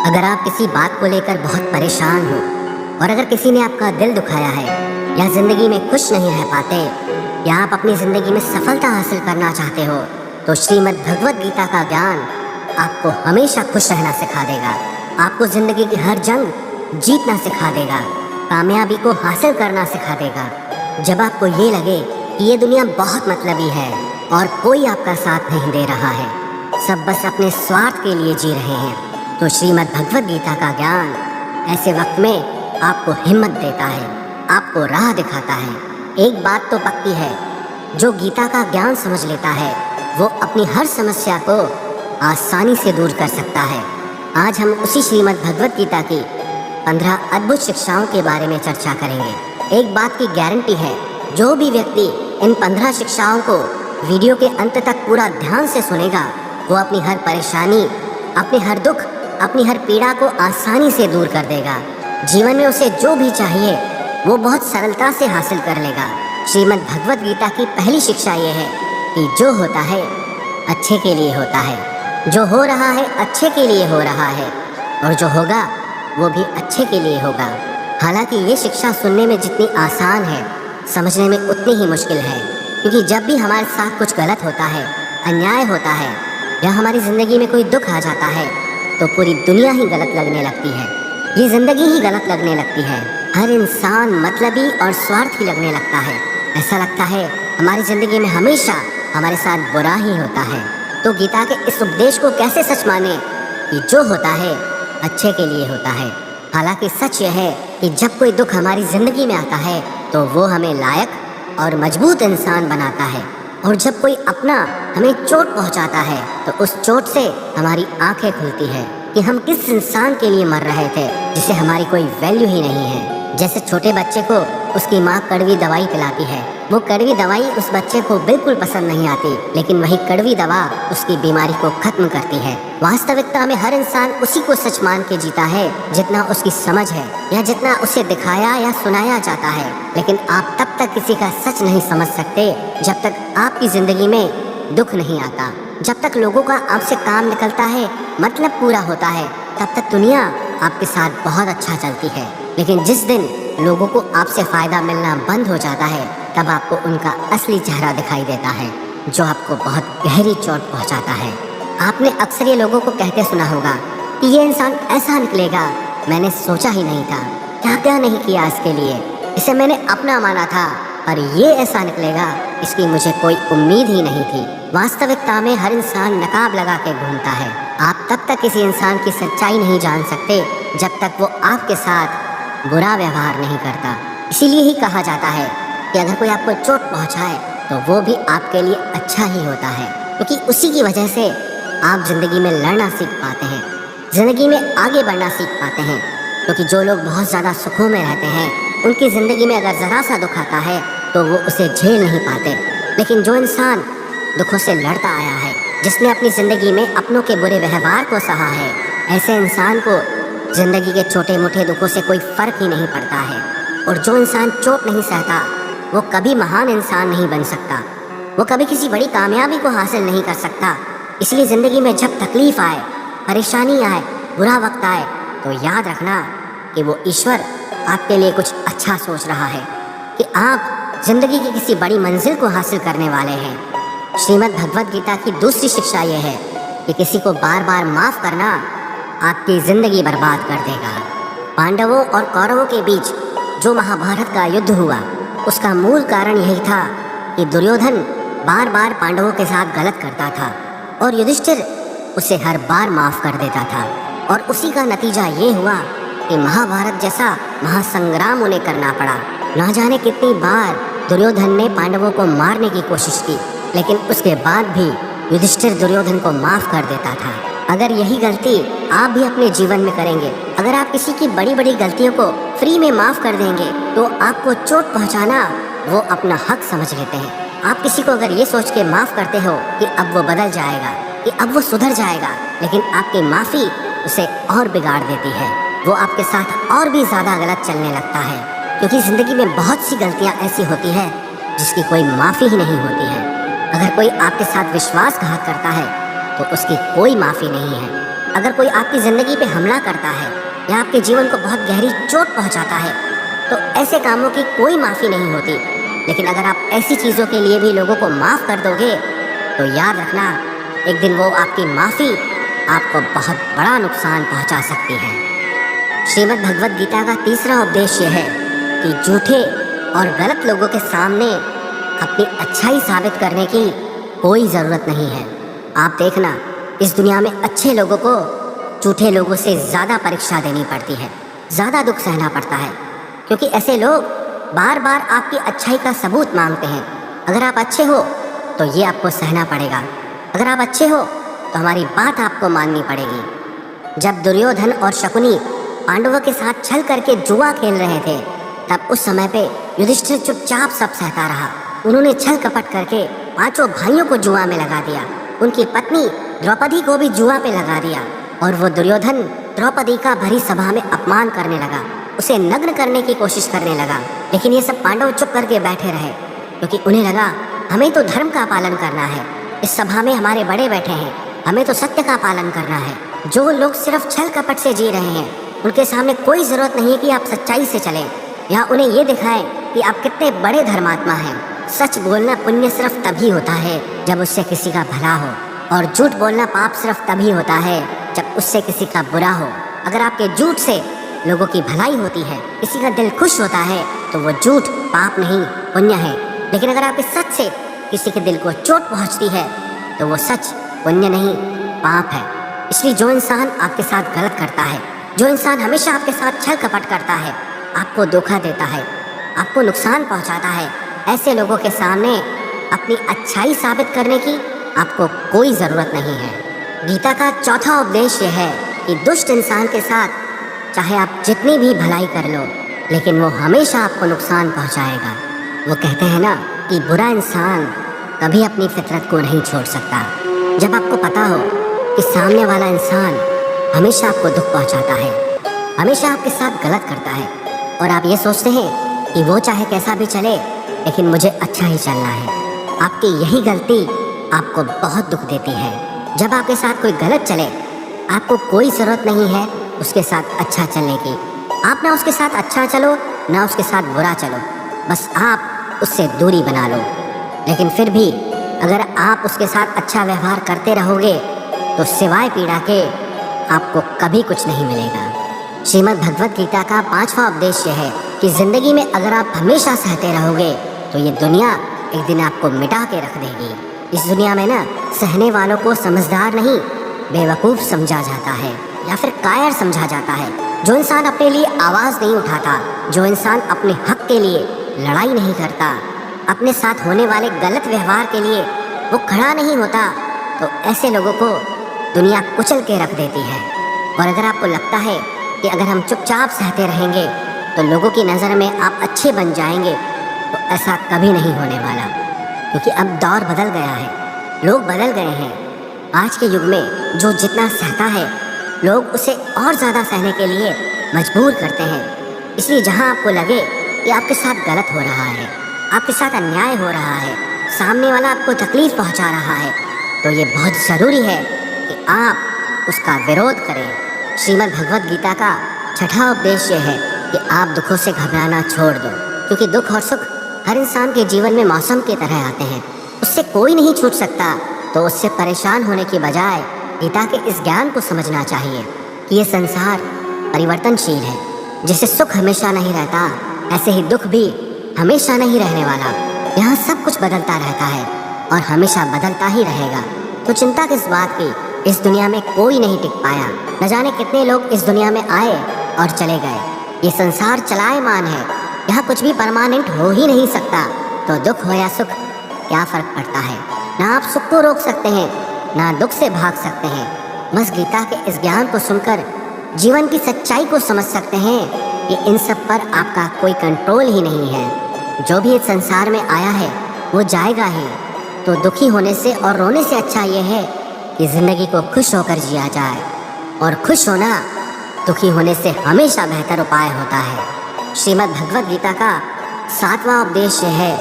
अगर आप किसी बात को लेकर बहुत परेशान हो और अगर किसी ने आपका दिल दुखाया है या जिंदगी में खुश नहीं रह पाते या आप अपनी जिंदगी में सफलता हासिल करना चाहते हो तो श्रीमद् भगवत गीता का ज्ञान आपको हमेशा खुश रहना सिखा देगा। आपको जिंदगी की हर जंग जीतना सिखा देगा, कामयाबी को हासिल करना सिखा देगा। जब आपको ये लगे कि ये दुनिया बहुत मतलबी है और कोई आपका साथ नहीं दे रहा है, सब बस अपने स्वार्थ के लिए जी रहे हैं, तो श्रीमद् भगवत गीता का ज्ञान ऐसे वक्त में आपको हिम्मत देता है, आपको राह दिखाता है। एक बात तो पक्की है, जो गीता का ज्ञान समझ लेता है वो अपनी हर समस्या को आसानी से दूर कर सकता है। आज हम उसी श्रीमद् भगवत गीता की 15 अद्भुत शिक्षाओं के बारे में चर्चा करेंगे। एक बात की गारंटी है, जो भी व्यक्ति इन 15 शिक्षाओं को वीडियो के अंत तक पूरा ध्यान से सुनेगा वो अपनी हर परेशानी, अपने हर दुख, अपनी हर पीड़ा को आसानी से दूर कर देगा। जीवन में उसे जो भी चाहिए वो बहुत सरलता से हासिल कर लेगा। श्रीमद् भगवत गीता की पहली शिक्षा ये है कि जो होता है अच्छे के लिए होता है, जो हो रहा है अच्छे के लिए हो रहा है और जो होगा वो भी अच्छे के लिए होगा। हालांकि ये शिक्षा सुनने में जितनी आसान है, समझने में उतनी ही मुश्किल है, क्योंकि जब भी हमारे साथ कुछ गलत होता है, अन्याय होता है या हमारी ज़िंदगी में कोई दुख आ जाता है तो पूरी दुनिया ही गलत लगने लगती है, ये ज़िंदगी ही गलत लगने लगती है। हर इंसान मतलबी और स्वार्थी लगने लगता है। ऐसा लगता है हमारी ज़िंदगी में हमेशा हमारे साथ बुरा ही होता है। तो गीता के इस उपदेश को कैसे सच माने कि जो होता है अच्छे के लिए होता है। हालांकि सच यह है कि जब कोई दुख हमारी ज़िंदगी में आता है तो वो हमें लायक और मजबूत इंसान बनाता है, और जब कोई अपना हमें चोट पहुंचाता है तो उस चोट से हमारी आंखें खुलती है कि हम किस इंसान के लिए मर रहे थे जिसे हमारी कोई वैल्यू ही नहीं है। जैसे छोटे बच्चे को उसकी माँ कड़वी दवाई पिलाती है, वो कड़वी दवाई उस बच्चे को बिल्कुल पसंद नहीं आती, लेकिन वही कड़वी दवा उसकी बीमारी को खत्म करती है। वास्तविकता में हर इंसान उसी को सच मान के जीता है जितना उसकी समझ है या जितना उसे दिखाया या सुनाया जाता है। लेकिन आप तब तक किसी का सच नहीं समझ सकते जब तक आपकी जिंदगी में दुख नहीं आता, जब तक लोगों का आपसे काम निकलता है, मतलब पूरा होता है, तब तक दुनिया आपके साथ बहुत अच्छा चलती है। लेकिन जिस दिन लोगों को आपसे फ़ायदा मिलना बंद हो जाता है तब आपको उनका असली चेहरा दिखाई देता है, जो आपको बहुत गहरी चोट पहुंचाता है। आपने अक्सर ये लोगों को कहते सुना होगा कि ये इंसान ऐसा निकलेगा, मैंने सोचा ही नहीं था, क्या क्या नहीं किया इसके लिए, इसे मैंने अपना माना था, पर ये ऐसा निकलेगा इसकी मुझे कोई उम्मीद ही नहीं थी। वास्तविकता में हर इंसान नकाब लगा के घूमता है। आप तब तक किसी इंसान की सच्चाई नहीं जान सकते जब तक वो आपके साथ बुरा व्यवहार नहीं करता। इसीलिए ही कहा जाता है कि अगर कोई आपको चोट पहुंचाए तो वो भी आपके लिए अच्छा ही होता है, क्योंकि उसी की वजह से आप ज़िंदगी में लड़ना सीख पाते हैं, ज़िंदगी में आगे बढ़ना सीख पाते हैं। क्योंकि जो लोग बहुत ज़्यादा सुखों में रहते हैं उनकी ज़िंदगी में अगर ज़रा सा दुख आता है तो वो उसे झेल नहीं पाते। लेकिन जो इंसान दुखों से लड़ता आया है, जिसने अपनी ज़िंदगी में अपनों के बुरे व्यवहार को सहा है, ऐसे इंसान को ज़िंदगी के छोटे मोटे दुखों से कोई फ़र्क ही नहीं पड़ता है। और जो इंसान चोट नहीं सहता वो कभी महान इंसान नहीं बन सकता, वो कभी किसी बड़ी कामयाबी को हासिल नहीं कर सकता। इसलिए ज़िंदगी में जब तकलीफ़ आए, परेशानी आए, बुरा वक्त आए तो याद रखना कि वो ईश्वर आपके लिए कुछ अच्छा सोच रहा है, कि आप ज़िंदगी की किसी बड़ी मंजिल को हासिल करने वाले हैं। श्रीमद् भगवत गीता की दूसरी शिक्षा ये है कि किसी को बार बार माफ़ करना आपकी ज़िंदगी बर्बाद कर देगा। पांडवों और कौरवों के बीच जो महाभारत का युद्ध हुआ उसका मूल कारण यही था कि दुर्योधन बार बार पांडवों के साथ गलत करता था और युधिष्ठिर उसे हर बार माफ़ कर देता था, और उसी का नतीजा ये हुआ कि महाभारत जैसा महासंग्राम उन्हें करना पड़ा। ना जाने कितनी बार दुर्योधन ने पांडवों को मारने की कोशिश की, लेकिन उसके बाद भी युधिष्ठिर दुर्योधन को माफ़ कर देता था। अगर यही गलती आप भी अपने जीवन में करेंगे, अगर आप किसी की बड़ी बड़ी गलतियों को फ्री में माफ़ कर देंगे तो आपको चोट पहुंचाना वो अपना हक समझ लेते हैं। आप किसी को अगर ये सोच के माफ़ करते हो कि अब वो बदल जाएगा, कि अब वो सुधर जाएगा, लेकिन आपकी माफ़ी उसे और बिगाड़ देती है, वो आपके साथ और भी ज़्यादा गलत चलने लगता है। क्योंकि ज़िंदगी में बहुत सी गलतियाँ ऐसी होती है जिसकी कोई माफ़ी ही नहीं होती है। अगर कोई आपके साथ विश्वासघात करता है तो उसकी कोई माफ़ी नहीं है। अगर कोई आपकी ज़िंदगी पे हमला करता है या आपके जीवन को बहुत गहरी चोट पहुंचाता है तो ऐसे कामों की कोई माफ़ी नहीं होती। लेकिन अगर आप ऐसी चीज़ों के लिए भी लोगों को माफ़ कर दोगे तो याद रखना, एक दिन वो आपकी माफ़ी आपको बहुत बड़ा नुकसान पहुंचा सकती है। श्रीमद् भगवद गीता का तीसरा उपदेश यह है कि झूठे और गलत लोगों के सामने अपनी अच्छाई साबित करने की कोई ज़रूरत नहीं है। आप देखना, इस दुनिया में अच्छे लोगों को झूठे लोगों से ज़्यादा परीक्षा देनी पड़ती है, ज़्यादा दुख सहना पड़ता है, क्योंकि ऐसे लोग बार बार आपकी अच्छाई का सबूत मांगते हैं। अगर आप अच्छे हो तो ये आपको सहना पड़ेगा, अगर आप अच्छे हो तो हमारी बात आपको माननी पड़ेगी। जब दुर्योधन और शकुनी पांडवों के साथ छल करके जुआ खेल रहे थे, तब उस समय पे युधिष्ठिर चुपचाप सब सहता रहा। उन्होंने छल कपट करके पांचों भाइयों को जुआ में लगा दिया, उनकी पत्नी द्रौपदी को भी जुआ पे लगा दिया, और वो दुर्योधन द्रौपदी का भरी सभा में अपमान करने लगा, उसे नग्न करने की कोशिश करने लगा। लेकिन ये सब पांडव चुप करके बैठे रहे, क्योंकि उन्हें लगा हमें तो धर्म का पालन करना है, इस सभा में हमारे बड़े बैठे हैं, हमें तो सत्य का पालन करना है। जो लोग सिर्फ छल कपट से जी रहे हैं, उनके सामने कोई ज़रूरत नहीं है कि आप सच्चाई से चलें या उन्हें ये दिखाएं कि आप कितने बड़े धर्मात्मा हैं। सच बोलना पुण्य सिर्फ तभी होता है जब उससे किसी का भला हो, और झूठ बोलना पाप सिर्फ तभी होता है जब उससे किसी का बुरा हो। अगर आपके झूठ से लोगों की भलाई होती है, किसी का दिल खुश होता है, तो वो झूठ पाप नहीं पुण्य है। लेकिन अगर आपके सच से किसी के दिल को चोट पहुंचती है तो वो सच पुण्य नहीं पाप है। इसलिए जो इंसान आपके साथ गलत करता है, जो इंसान हमेशा आपके साथ छल कपट करता है, आपको धोखा देता है, आपको नुकसान पहुंचाता है, ऐसे लोगों के सामने अपनी अच्छाई साबित करने की आपको कोई ज़रूरत नहीं है। गीता का चौथा उपदेश यह है कि दुष्ट इंसान के साथ चाहे आप जितनी भी भलाई कर लो, लेकिन वो हमेशा आपको नुकसान पहुंचाएगा। वो कहते हैं ना कि बुरा इंसान कभी अपनी फितरत को नहीं छोड़ सकता। जब आपको पता हो कि सामने वाला इंसान हमेशा आपको दुख पहुंचाता है, हमेशा आपके साथ गलत करता है, और आप ये सोचते हैं कि वो चाहे कैसा भी चले लेकिन मुझे अच्छा ही चलना है, आपकी यही गलती आपको बहुत दुख देती है। जब आपके साथ कोई गलत चले, आपको कोई ज़रूरत नहीं है उसके साथ अच्छा चलने की। आप ना उसके साथ अच्छा चलो, ना उसके साथ बुरा चलो, बस आप उससे दूरी बना लो। लेकिन फिर भी अगर आप उसके साथ अच्छा व्यवहार करते रहोगे तो सिवाय पीड़ा के आपको कभी कुछ नहीं मिलेगा। श्रीमद् भगवद गीता का पांचवा उपदेश यह है कि ज़िंदगी में अगर आप हमेशा सहते रहोगे तो ये दुनिया एक दिन आपको मिटा के रख देगी। इस दुनिया में ना सहने वालों को समझदार नहीं बेवकूफ़ समझा जाता है या फिर कायर समझा जाता है। जो इंसान अपने लिए आवाज़ नहीं उठाता, जो इंसान अपने हक के लिए लड़ाई नहीं करता, अपने साथ होने वाले गलत व्यवहार के लिए वो खड़ा नहीं होता, तो ऐसे लोगों को दुनिया कुचल के रख देती है। और अगर आपको लगता है कि अगर हम चुपचाप सहते रहेंगे तो लोगों की नज़र में आप अच्छे बन जाएंगे, तो ऐसा कभी नहीं होने वाला, क्योंकि अब दौर बदल गया है, लोग बदल गए हैं। आज के युग में जो जितना सहता है, लोग उसे और ज़्यादा सहने के लिए मजबूर करते हैं। इसलिए जहां आपको लगे कि आपके साथ गलत हो रहा है, आपके साथ अन्याय हो रहा है, सामने वाला आपको तकलीफ़ पहुंचा रहा है, तो ये बहुत ज़रूरी है कि आप उसका विरोध करें। श्रीमद् भगवद गीता का छठा उपदेश यह है कि आप दुखों से घबराना छोड़ दो, क्योंकि दुख और सुख हर इंसान के जीवन में मौसम की तरह आते हैं, उससे कोई नहीं छूट सकता। तो उससे परेशान होने की बजाय गीता के इस ज्ञान को समझना चाहिए कि ये संसार परिवर्तनशील है। जैसे सुख हमेशा नहीं रहता, ऐसे ही दुख भी हमेशा नहीं रहने वाला। यहाँ सब कुछ बदलता रहता है और हमेशा बदलता ही रहेगा। तो चिंता किस बात की, इस दुनिया में कोई नहीं टिक पाया। न जाने कितने लोग इस दुनिया में आए और चले गए। ये संसार चलायमान है, यहाँ कुछ भी परमानेंट हो ही नहीं सकता। तो दुख हो या सुख, क्या फ़र्क पड़ता है। ना आप सुख को रोक सकते हैं, ना दुख से भाग सकते हैं। बस गीता के इस ज्ञान को सुनकर जीवन की सच्चाई को समझ सकते हैं कि इन सब पर आपका कोई कंट्रोल ही नहीं है। जो भी इस संसार में आया है वो जाएगा ही। तो दुखी होने से और रोने से अच्छा ये है कि ज़िंदगी को खुश होकर जिया जाए, और खुश होना दुखी होने से हमेशा बेहतर उपाय होता है। श्रीमद् भगवद गीता का सातवां उपदेश यह है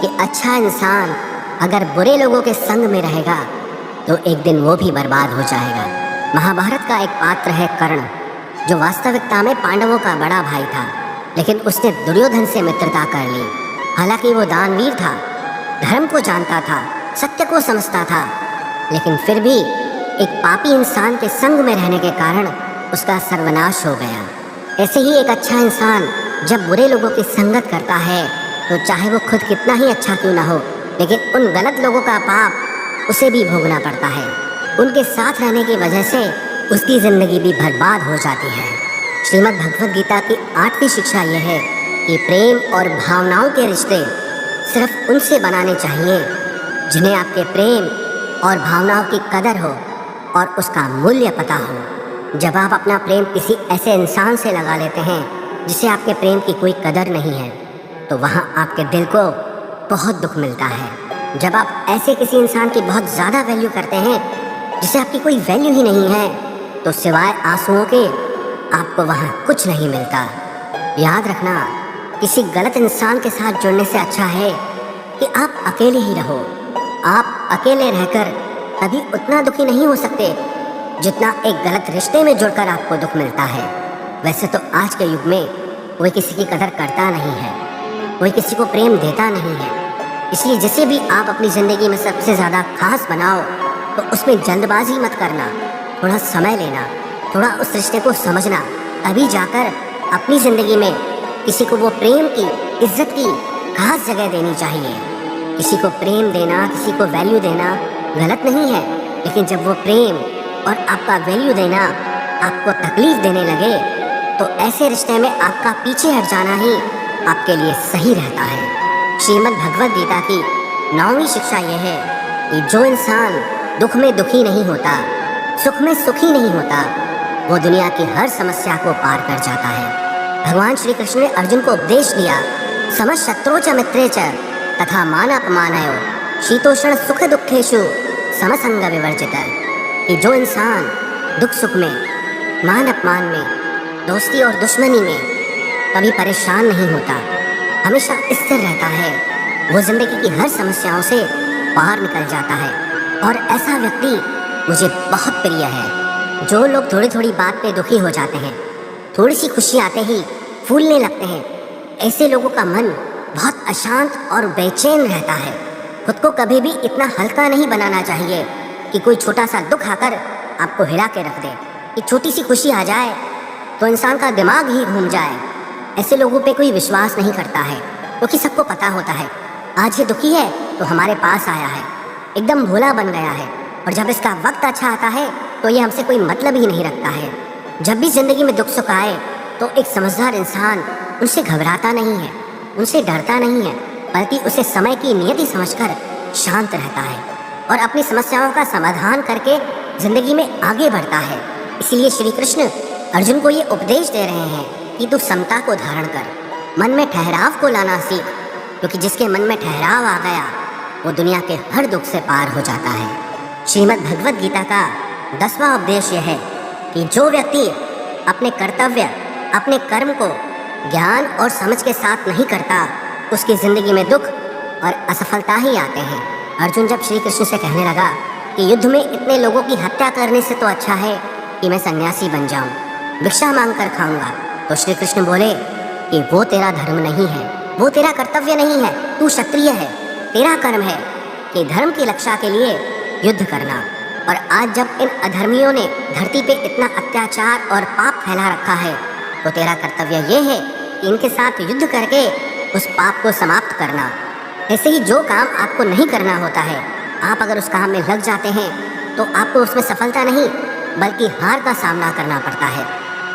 कि अच्छा इंसान अगर बुरे लोगों के संग में रहेगा तो एक दिन वो भी बर्बाद हो जाएगा। महाभारत का एक पात्र है कर्ण, जो वास्तविकता में पांडवों का बड़ा भाई था, लेकिन उसने दुर्योधन से मित्रता कर ली। हालांकि वो दानवीर था, धर्म को जानता था, सत्य को समझता था, लेकिन फिर भी एक पापी इंसान के संग में रहने के कारण उसका सर्वनाश हो गया। ऐसे ही एक अच्छा इंसान जब बुरे लोगों की संगत करता है तो चाहे वो खुद कितना ही अच्छा क्यों ना हो, लेकिन उन गलत लोगों का पाप उसे भी भोगना पड़ता है। उनके साथ रहने की वजह से उसकी जिंदगी भी बर्बाद हो जाती है। श्रीमद् भगवद गीता की 8वीं शिक्षा यह है कि प्रेम और भावनाओं के रिश्ते सिर्फ उनसे बनाने चाहिए जिन्हें आपके प्रेम और भावनाओं की कदर हो और उसका मूल्य पता हो। जब आप अपना प्रेम किसी ऐसे इंसान से लगा लेते हैं जिसे आपके प्रेम की कोई कदर नहीं है, तो वहाँ आपके दिल को बहुत दुख मिलता है। जब आप ऐसे किसी इंसान की बहुत ज़्यादा वैल्यू करते हैं जिसे आपकी कोई वैल्यू ही नहीं है, तो सिवाय आंसुओं के आपको वहाँ कुछ नहीं मिलता। याद रखना, किसी गलत इंसान के साथ जुड़ने से अच्छा है कि आप अकेले ही रहो। आप अकेले रहकर कभी उतना दुखी नहीं हो सकते जितना एक गलत रिश्ते में जुड़कर आपको दुख मिलता है। वैसे तो आज के युग में कोई किसी की कदर करता नहीं है, कोई किसी को प्रेम देता नहीं है। इसलिए जिसे भी आप अपनी ज़िंदगी में सबसे ज़्यादा खास बनाओ तो उसमें जल्दबाजी मत करना, थोड़ा समय लेना, थोड़ा उस रिश्ते को समझना, तभी जाकर अपनी ज़िंदगी में किसी को वो प्रेम की, इज्जत की खास जगह देनी चाहिए। किसी को प्रेम देना, किसी को वैल्यू देना गलत नहीं है, लेकिन जब वो प्रेम और आपका वैल्यू देना आपको तकलीफ देने लगे तो ऐसे रिश्ते में आपका पीछे हट जाना ही आपके लिए सही रहता है। श्रीमद् भगवद गीता की 9वीं शिक्षा यह है कि जो इंसान दुख में दुखी नहीं होता, सुख में सुखी नहीं होता, वो दुनिया की हर समस्या को पार कर जाता है। भगवान श्री कृष्ण ने अर्जुन को उपदेश दिया, समः शत्रु च मित्रे च तथा मान अपमानयो शीतोष्ण सुख दुखेषु समसंग विवर्जित। कि जो इंसान दुख सुख में, मान अपमान में, दोस्ती और दुश्मनी में कभी परेशान नहीं होता, हमेशा स्थिर रहता है, वो जिंदगी की हर समस्याओं से बाहर निकल जाता है। और ऐसा व्यक्ति मुझे बहुत प्रिय है। जो लोग थोड़ी थोड़ी बात पे दुखी हो जाते हैं, थोड़ी सी खुशी आते ही फूलने लगते हैं, ऐसे लोगों का मन बहुत अशांत और बेचैन रहता है। खुद को कभी भी इतना हल्का नहीं बनाना चाहिए कि कोई छोटा सा दुख आकर आपको हिला के रख दे, कि छोटी सी खुशी आ जाए तो इंसान का दिमाग ही घूम जाए। ऐसे लोगों पे कोई विश्वास नहीं करता है, क्योंकि सबको पता होता है आज ये दुखी है तो हमारे पास आया है, एकदम भोला बन गया है, और जब इसका वक्त अच्छा आता है तो ये हमसे कोई मतलब ही नहीं रखता है। जब भी जिंदगी में दुख सुख आए तो एक समझदार इंसान उनसे घबराता नहीं है, उनसे डरता नहीं है, बल्कि उसे समय की नियति समझकर शांत रहता है और अपनी समस्याओं का समाधान करके जिंदगी में आगे बढ़ता है। इसलिए श्री कृष्ण अर्जुन को ये उपदेश दे रहे हैं कि तू समता को धारण कर, मन में ठहराव को लाना सीख, क्योंकि जिसके मन में ठहराव आ गया वो दुनिया के हर दुख से पार हो जाता है। श्रीमद् भगवद गीता का 10वां उपदेश यह है कि जो व्यक्ति अपने कर्तव्य, अपने कर्म को ज्ञान और समझ के साथ नहीं करता, उसकी जिंदगी में दुख और असफलता ही आते हैं। अर्जुन जब श्री कृष्ण से कहने लगा कि युद्ध में इतने लोगों की हत्या करने से तो अच्छा है कि मैं सन्यासी बन जाऊं, भिक्षा मांग कर खाऊंगा, तो श्री कृष्ण बोले कि वो तेरा धर्म नहीं है, वो तेरा कर्तव्य नहीं है, तू क्षत्रिय है, तेरा कर्म है कि धर्म की रक्षा के लिए युद्ध करना। और आज जब इन अधर्मियों ने धरती पे इतना अत्याचार और पाप फैला रखा है, तो तेरा कर्तव्य ये है कि इनके साथ युद्ध करके उस पाप को समाप्त करना। ऐसे ही जो काम आपको नहीं करना होता है, आप अगर उस काम में लग जाते हैं तो आपको उसमें सफलता नहीं बल्कि हार का सामना करना पड़ता है।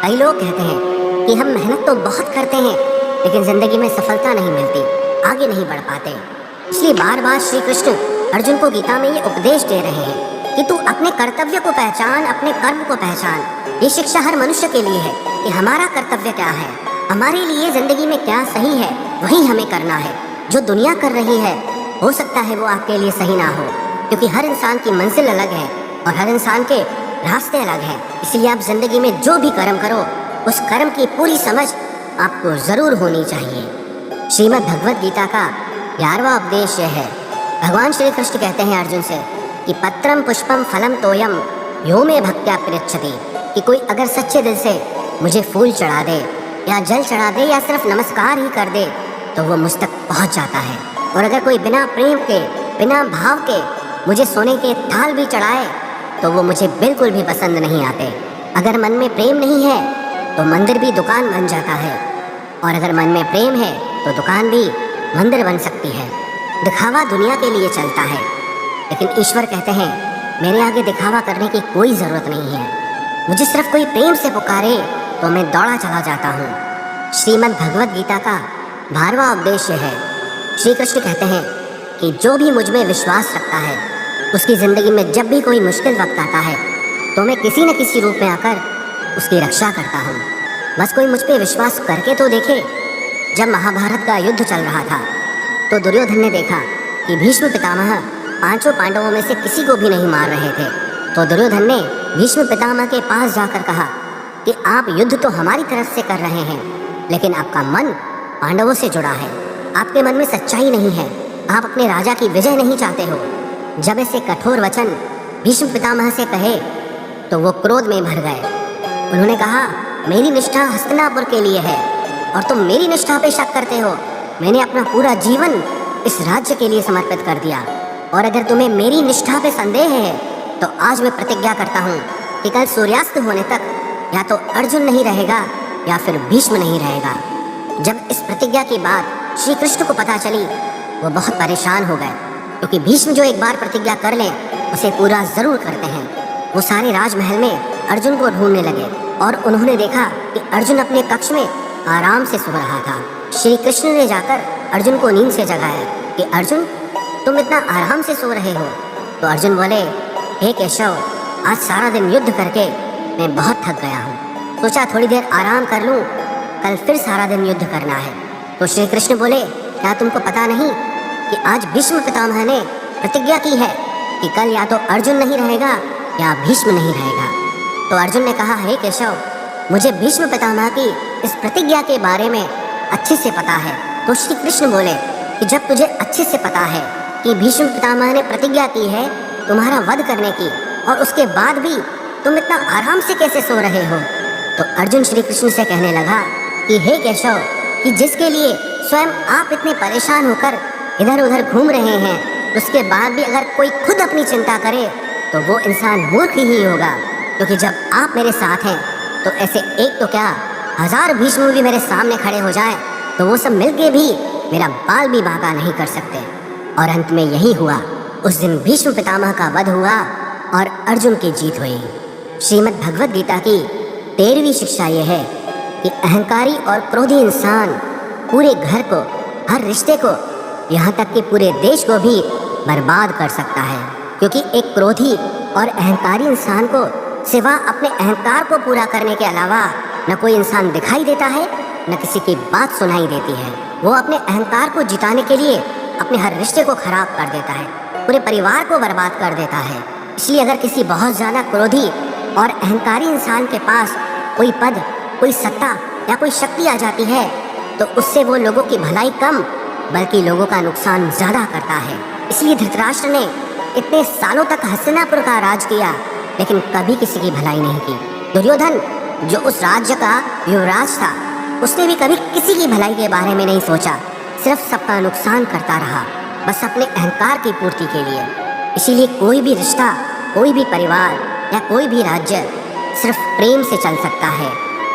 कई लोग कहते हैं कि हम मेहनत तो बहुत करते हैं लेकिन जिंदगी में सफलता नहीं मिलती, आगे नहीं बढ़ पाते। इसलिए बार बार श्री कृष्ण अर्जुन को गीता में ये उपदेश दे रहे हैं कि तू अपने कर्तव्य को पहचान, अपने कर्म को पहचान। ये शिक्षा हर मनुष्य के लिए है कि हमारा कर्तव्य क्या है, हमारे लिए जिंदगी में क्या सही है वही हमें करना है। जो दुनिया कर रही है हो सकता है वो आपके लिए सही ना हो, क्योंकि हर इंसान की मंजिल अलग है और हर इंसान के रास्ते अलग हैं। इसलिए आप जिंदगी में जो भी कर्म करो उस कर्म की पूरी समझ आपको जरूर होनी चाहिए। श्रीमद् भगवद गीता का 11वां उपदेश यह है। भगवान श्री कृष्ण कहते हैं अर्जुन से कि पत्रम पुष्पम फलम तोयम यो मे भक्त प्रत्यक्षति, कि कोई अगर सच्चे दिल से मुझे फूल चढ़ा दे या जल चढ़ा दे या सिर्फ नमस्कार ही कर दे तो वो मुझ तक पहुंच जाता है। और अगर कोई बिना प्रेम के, बिना भाव के मुझे सोने के थाल भी चढ़ाए तो वो मुझे बिल्कुल भी पसंद नहीं आते। अगर मन में प्रेम नहीं है तो मंदिर भी दुकान बन जाता है, और अगर मन में प्रेम है तो दुकान भी मंदिर बन सकती है। दिखावा दुनिया के लिए चलता है, लेकिन ईश्वर कहते हैं मेरे आगे दिखावा करने की कोई ज़रूरत नहीं है। मुझे सिर्फ कोई प्रेम से पुकारे तो मैं दौड़ा चला जाता हूँ। श्रीमद् भगवद गीता का 12वां उपदेश है। श्री कृष्ण कहते हैं कि जो भी मुझ में विश्वास रखता है उसकी ज़िंदगी में जब भी कोई मुश्किल वक्त आता है तो मैं किसी न किसी रूप में आकर उसकी रक्षा करता हूँ। बस कोई मुझ पे विश्वास करके तो देखे। जब महाभारत का युद्ध चल रहा था तो दुर्योधन ने देखा कि भीष्म पितामह 5 पांडवों में से किसी को भी नहीं मार रहे थे। तो दुर्योधन ने भीष्म पितामह के पास जाकर कहा कि आप युद्ध तो हमारी तरफ से कर रहे हैं, लेकिन आपका मन पांडवों से जुड़ा है। आपके मन में सच्चाई नहीं है, आप अपने राजा की विजय नहीं चाहते हो। जब ऐसे कठोर वचन भीष्म पितामह से कहे तो वो क्रोध में भर गए। उन्होंने कहा मेरी निष्ठा हस्तिनापुर के लिए है और तुम मेरी निष्ठा पे शक करते हो। मैंने अपना पूरा जीवन इस राज्य के लिए समर्पित कर दिया, और अगर तुम्हें मेरी निष्ठा पे संदेह है तो आज मैं प्रतिज्ञा करता हूँ कि कल सूर्यास्त होने तक या तो अर्जुन नहीं रहेगा या फिर भीष्म नहीं रहेगा। जब इस प्रतिज्ञा की बात श्री कृष्ण को पता चली वो बहुत परेशान हो गए, क्योंकि भीष्म जो एक बार प्रतिज्ञा कर लें उसे पूरा जरूर करते हैं। वो सारे राजमहल में अर्जुन को ढूंढने लगे और उन्होंने देखा कि अर्जुन अपने कक्ष में आराम से सो रहा था। श्री कृष्ण ने जाकर अर्जुन को नींद से जगाया कि अर्जुन तुम इतना आराम से सो रहे हो। तो अर्जुन बोले हे केशव, आज सारा दिन युद्ध करके मैं बहुत थक गया हूँ, सोचा थोड़ी देर आराम कर लूँ, कल फिर सारा दिन युद्ध करना है। तो श्री कृष्ण बोले क्या तुमको पता नहीं कि आज भीष्म पितामह ने प्रतिज्ञा की है कि कल या तो अर्जुन नहीं रहेगा या भीष्म नहीं रहेगा। तो अर्जुन ने कहा हे केशव, मुझे भीष्म पितामह की इस प्रतिज्ञा के बारे में अच्छे से पता है। तो श्री कृष्ण बोले कि जब तुझे अच्छे से पता है कि भीष्म पितामह ने प्रतिज्ञा की है तुम्हारा वध करने की, और उसके बाद भी तुम इतना आराम से कैसे सो रहे हो। तो अर्जुन श्री कृष्ण से कहने लगा कि हे केशव, कि जिसके लिए स्वयं आप इतने परेशान होकर इधर उधर घूम रहे हैं, उसके बाद भी अगर कोई खुद अपनी चिंता करे तो वो इंसान मूर्ख ही होगा। क्योंकि जब आप मेरे साथ हैं तो ऐसे एक तो क्या 1000 भीष्म भी मेरे सामने खड़े हो जाएं तो वो सब मिलके भी मेरा बाल भी बांका नहीं कर सकते। और अंत में यही हुआ, उस दिन भीष्म पितामह का वध हुआ और अर्जुन की जीत हुई। श्रीमद् भगवद गीता की 13वीं शिक्षा यह है कि अहंकारी और क्रोधी इंसान पूरे घर को, हर रिश्ते को, यहाँ तक कि पूरे देश को भी बर्बाद कर सकता है। क्योंकि एक क्रोधी और अहंकारी इंसान को सिवा अपने अहंकार को पूरा करने के अलावा न कोई इंसान दिखाई देता है, न किसी की बात सुनाई देती है। वो अपने अहंकार को जिताने के लिए अपने हर रिश्ते को खराब कर देता है, पूरे परिवार को बर्बाद कर देता है। इसलिए अगर किसी बहुत ज़्यादा क्रोधी और अहंकारी इंसान के पास कोई पद, कोई सत्ता या कोई शक्ति आ जाती है तो उससे वो लोगों की भलाई कम बल्कि लोगों का नुकसान ज़्यादा करता है। इसलिए धृतराष्ट्र ने इतने सालों तक हस्तिनापुर का राज किया लेकिन कभी किसी की भलाई नहीं की। दुर्योधन जो उस राज्य का युवराज था उसने भी कभी किसी की भलाई के बारे में नहीं सोचा, सिर्फ सबका नुकसान करता रहा, बस अपने अहंकार की पूर्ति के लिए। इसीलिए कोई भी रिश्ता, कोई भी परिवार या कोई भी राज्य सिर्फ प्रेम से चल सकता है,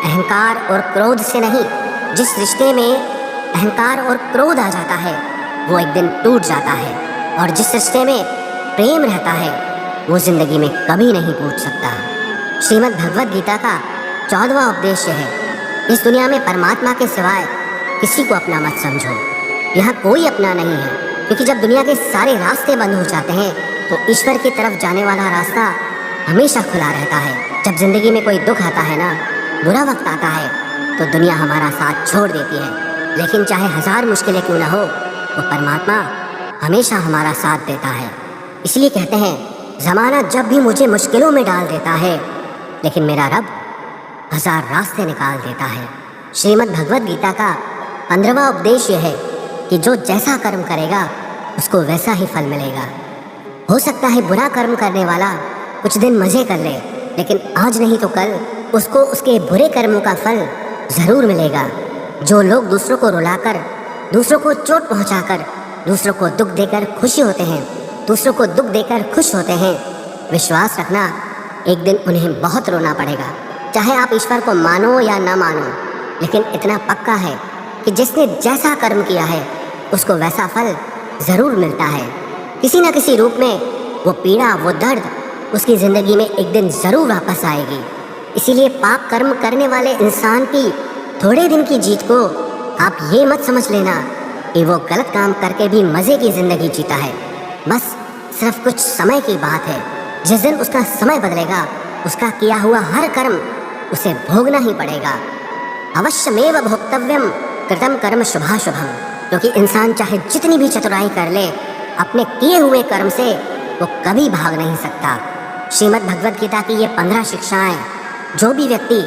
अहंकार और क्रोध से नहीं। जिस रिश्ते में अहंकार और क्रोध आ जाता है वो एक दिन टूट जाता है, और जिस रिश्ते में प्रेम रहता है वो जिंदगी में कभी नहीं टूट सकता। श्रीमद् भगवद गीता का 14वां उपदेश है, इस दुनिया में परमात्मा के सिवाय किसी को अपना मत समझो। यहाँ कोई अपना नहीं है, क्योंकि जब दुनिया के सारे रास्ते बंद हो जाते हैं तो ईश्वर की तरफ जाने वाला रास्ता हमेशा खुला रहता है। जब जिंदगी में कोई दुख आता है ना, बुरा वक्त आता है, तो दुनिया हमारा साथ छोड़ देती है, लेकिन चाहे 1000 मुश्किलें क्यों ना हो, वो परमात्मा हमेशा हमारा साथ देता है। इसलिए कहते हैं ज़माना जब भी मुझे मुश्किलों में डाल देता है, लेकिन मेरा रब 1000 रास्ते निकाल देता है। श्रीमद् भगवद गीता का 15वां उपदेश यह है कि जो जैसा कर्म करेगा उसको वैसा ही फल मिलेगा। हो सकता है बुरा कर्म करने वाला कुछ दिन मज़े कर ले, लेकिन आज नहीं तो कल उसको उसके बुरे कर्मों का फल जरूर मिलेगा। जो लोग दूसरों को रुलाकर, दूसरों को चोट पहुंचाकर, दूसरों को दुख देकर खुशी होते हैं, दूसरों को दुख देकर खुश होते हैं, विश्वास रखना एक दिन उन्हें बहुत रोना पड़ेगा। चाहे आप ईश्वर को मानो या ना मानो, लेकिन इतना पक्का है कि जिसने जैसा कर्म किया है उसको वैसा फल जरूर मिलता है। किसी न किसी रूप में वो पीड़ा, वो दर्द उसकी जिंदगी में एक दिन जरूर वापस आएगी। इसीलिए पाप कर्म करने वाले इंसान की थोड़े दिन की जीत को आप ये मत समझ लेना कि वो गलत काम करके भी मजे की जिंदगी जीता है। बस सिर्फ कुछ समय की बात है। जिस दिन उसका समय बदलेगा, उसका किया हुआ हर कर्म उसे भोगना ही पड़ेगा। अवश्यमेव भोक्तव्यम कृतम कर्म शुभाशुभम। क्योंकि इंसान चाहे जितनी भी चतुराई कर ले, अपने किए हुए कर्म से वो कभी भाग नहीं सकता। श्रीमद् भगवद गीता की ये 15 शिक्षाएं जो भी व्यक्ति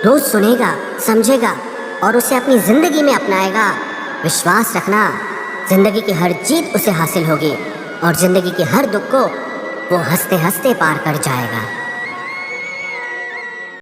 रोज सुनेगा, समझेगा और उसे अपनी जिंदगी में अपनाएगा, विश्वास रखना जिंदगी की हर जीत उसे हासिल होगी और जिंदगी के हर दुख को वो हंसते हंसते पार कर जाएगा।